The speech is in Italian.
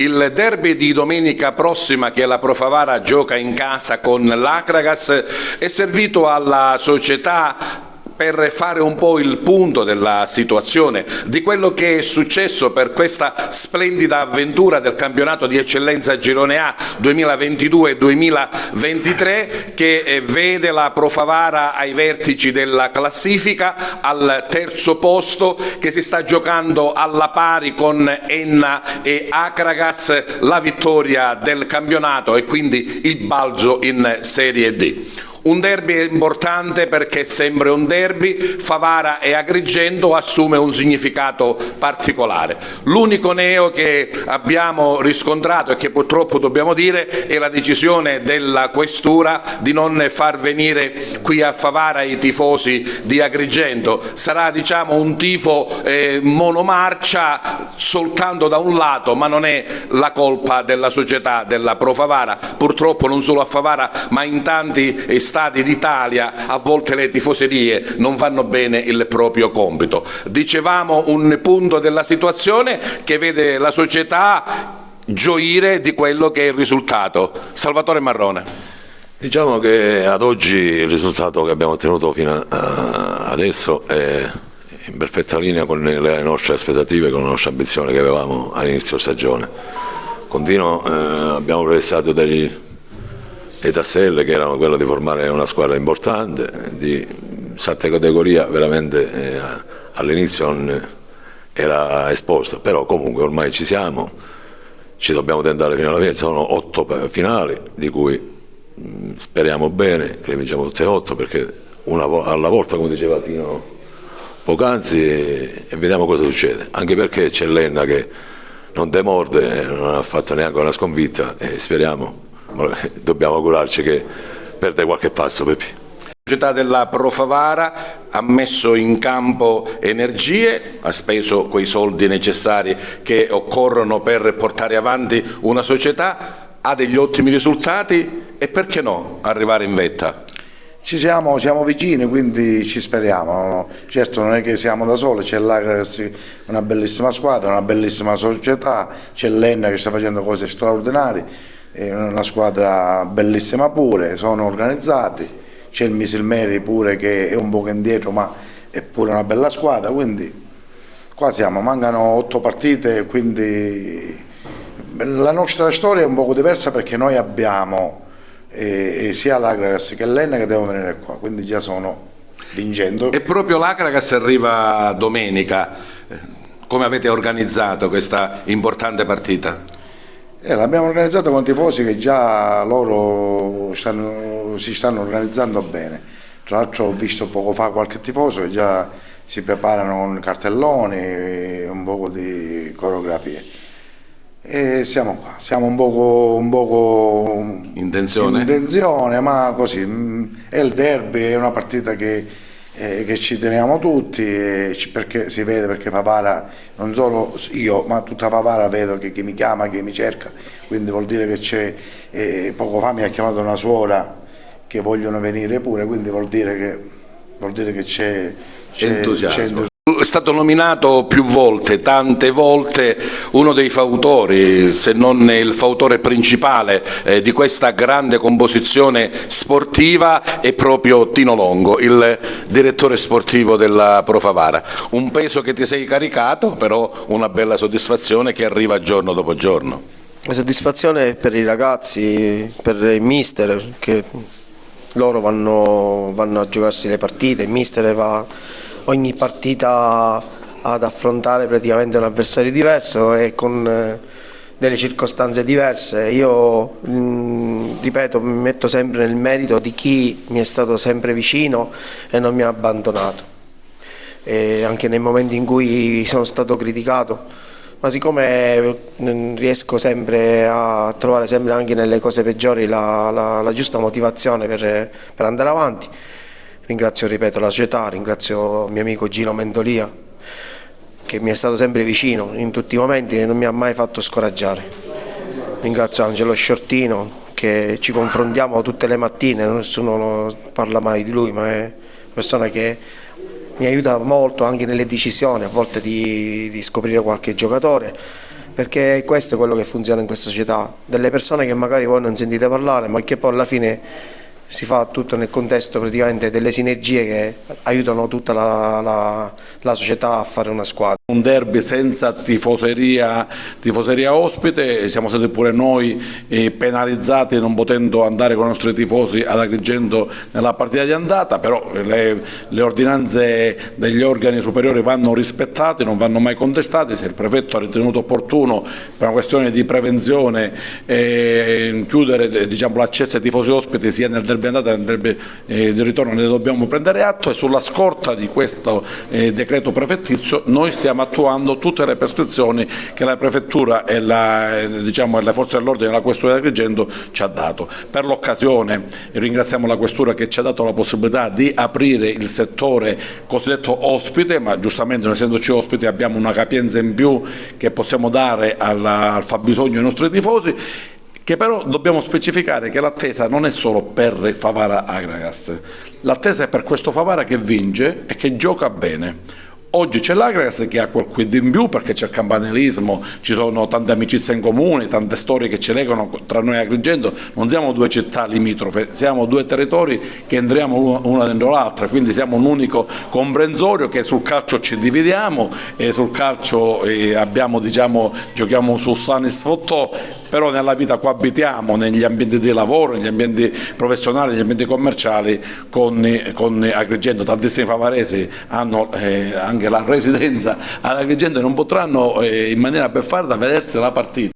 Il derby di domenica prossima che la Pro Favara gioca in casa con l'Akragas è servito alla società per fare un po' il punto della situazione, di quello che è successo per questa splendida avventura del campionato di eccellenza Girone A 2022-2023 che vede la Pro Favara ai vertici della classifica al terzo posto, che si sta giocando alla pari con Enna e Akragas la vittoria del campionato e quindi il balzo in Serie D. Un derby importante perché sempre un derby, Favara e Agrigento assume un significato particolare. L'unico neo che abbiamo riscontrato e che purtroppo dobbiamo dire è la decisione della Questura di non far venire qui a Favara i tifosi di Agrigento. Sarà diciamo un tifo monomarcia soltanto da un lato, ma non è la colpa della società della Pro Favara. Purtroppo non solo a Favara ma in tanti stadi d'Italia a volte le tifoserie non fanno bene il proprio compito. Dicevamo un punto della situazione che vede la società gioire di quello che è il risultato. Salvatore Marrone. Diciamo che ad oggi il risultato che abbiamo ottenuto fino adesso è in perfetta linea con le nostre aspettative, con la nostra ambizione che avevamo all'inizio stagione. Abbiamo progressato dei tasselli che erano quello di formare una squadra importante, di salta categoria veramente all'inizio non era esposta, però comunque ormai ci siamo, ci dobbiamo tentare fino alla fine, sono 8 finali di cui speriamo bene che le vinciamo tutte e 8 perché una alla volta, come diceva Tino poc'anzi, e vediamo cosa succede, anche perché c'è l'Enna che non demorde, non ha fatto neanche una sconfitta e speriamo. Dobbiamo augurarci che perde qualche passo, Peppi. La società della Pro Favara ha messo in campo energie, ha speso quei soldi necessari che occorrono per portare avanti una società, ha degli ottimi risultati e perché no arrivare in vetta? Siamo vicini, quindi ci speriamo. Certo non è che siamo da soli, c'è l'Akragas, una bellissima squadra, una bellissima società, c'è l'Enna che sta facendo cose straordinarie. È una squadra bellissima pure, sono organizzati, c'è il Misilmeri pure che è un poco indietro ma è pure una bella squadra, quindi qua siamo, mancano 8 partite, quindi la nostra storia è un poco diversa perché noi abbiamo sia l'Akragas che l'Enna che devono venire qua, quindi già sono vincendo. E proprio l'Akragas arriva domenica, come avete organizzato questa importante partita? L'abbiamo organizzato con tifosi che già loro si stanno organizzando bene. Tra l'altro ho visto poco fa qualche tifoso che già si preparano con cartelloni, un po' di coreografie. E siamo qua, siamo un poco in tensione, ma così, è il derby, è una partita che ci teniamo tutti, perché si vede, perché Favara, non solo io ma tutta Favara vedo che mi chiama, che mi cerca, quindi vuol dire che c'è, poco fa mi ha chiamato una suora che vogliono venire pure, quindi vuol dire che c'è entusiasmo. È stato nominato più volte, tante volte, uno dei fautori, se non il fautore principale di questa grande composizione sportiva è proprio Tino Longo, il direttore sportivo della Pro Favara. Un peso che ti sei caricato, però una bella soddisfazione che arriva giorno dopo giorno. La soddisfazione è per i ragazzi, per il mister, che loro vanno a giocarsi le partite, il mister va ogni partita ad affrontare praticamente un avversario diverso e con delle circostanze diverse. Io ripeto, mi metto sempre nel merito di chi mi è stato sempre vicino e non mi ha abbandonato, e anche nei momenti in cui sono stato criticato, ma siccome riesco sempre a trovare sempre anche nelle cose peggiori la giusta motivazione per andare avanti. Ringrazio, ripeto, la società, ringrazio mio amico Gino Mendolia che mi è stato sempre vicino in tutti i momenti e non mi ha mai fatto scoraggiare. Ringrazio Angelo Sciortino che ci confrontiamo tutte le mattine, nessuno parla mai di lui, ma è una persona che mi aiuta molto anche nelle decisioni, a volte di scoprire qualche giocatore, perché questo è quello che funziona in questa società, delle persone che magari voi non sentite parlare, ma che poi alla fine si fa tutto nel contesto praticamente delle sinergie che aiutano tutta la società a fare una squadra. Un derby senza tifoseria ospite, siamo stati pure noi penalizzati non potendo andare con i nostri tifosi ad Agrigento nella partita di andata, però le ordinanze degli organi superiori vanno rispettate, non vanno mai contestate. Se il prefetto ha ritenuto opportuno per una questione di prevenzione chiudere, diciamo, l'accesso ai tifosi ospiti sia nel derby andata che nel derby di ritorno, ne dobbiamo prendere atto, e sulla scorta di questo decreto prefettizio noi stiamo attuando tutte le prescrizioni che la prefettura e le forze dell'ordine e la questura di Agrigento ci ha dato. Per l'occasione ringraziamo la questura che ci ha dato la possibilità di aprire il settore cosiddetto ospite, ma giustamente non essendoci ospiti abbiamo una capienza in più che possiamo dare al fabbisogno dei nostri tifosi, che però dobbiamo specificare che l'attesa non è solo per Favara Agragas, l'attesa è per questo Favara che vince e che gioca bene. Oggi c'è l'Agragas che ha quel quid in più perché c'è il campanilismo, ci sono tante amicizie in comune, tante storie che ci legano tra noi e Agrigento. Non siamo due città limitrofe, siamo due territori che entriamo una dentro l'altra, quindi siamo un unico comprensorio che sul calcio ci dividiamo e sul calcio abbiamo, diciamo, giochiamo su sani sfottò, però nella vita coabitiamo negli ambienti di lavoro, negli ambienti professionali, negli ambienti commerciali con Agrigento. Tantissimi favaresi hanno anche la residenza ad Agrigento e non potranno in maniera beffarda vedersi la partita.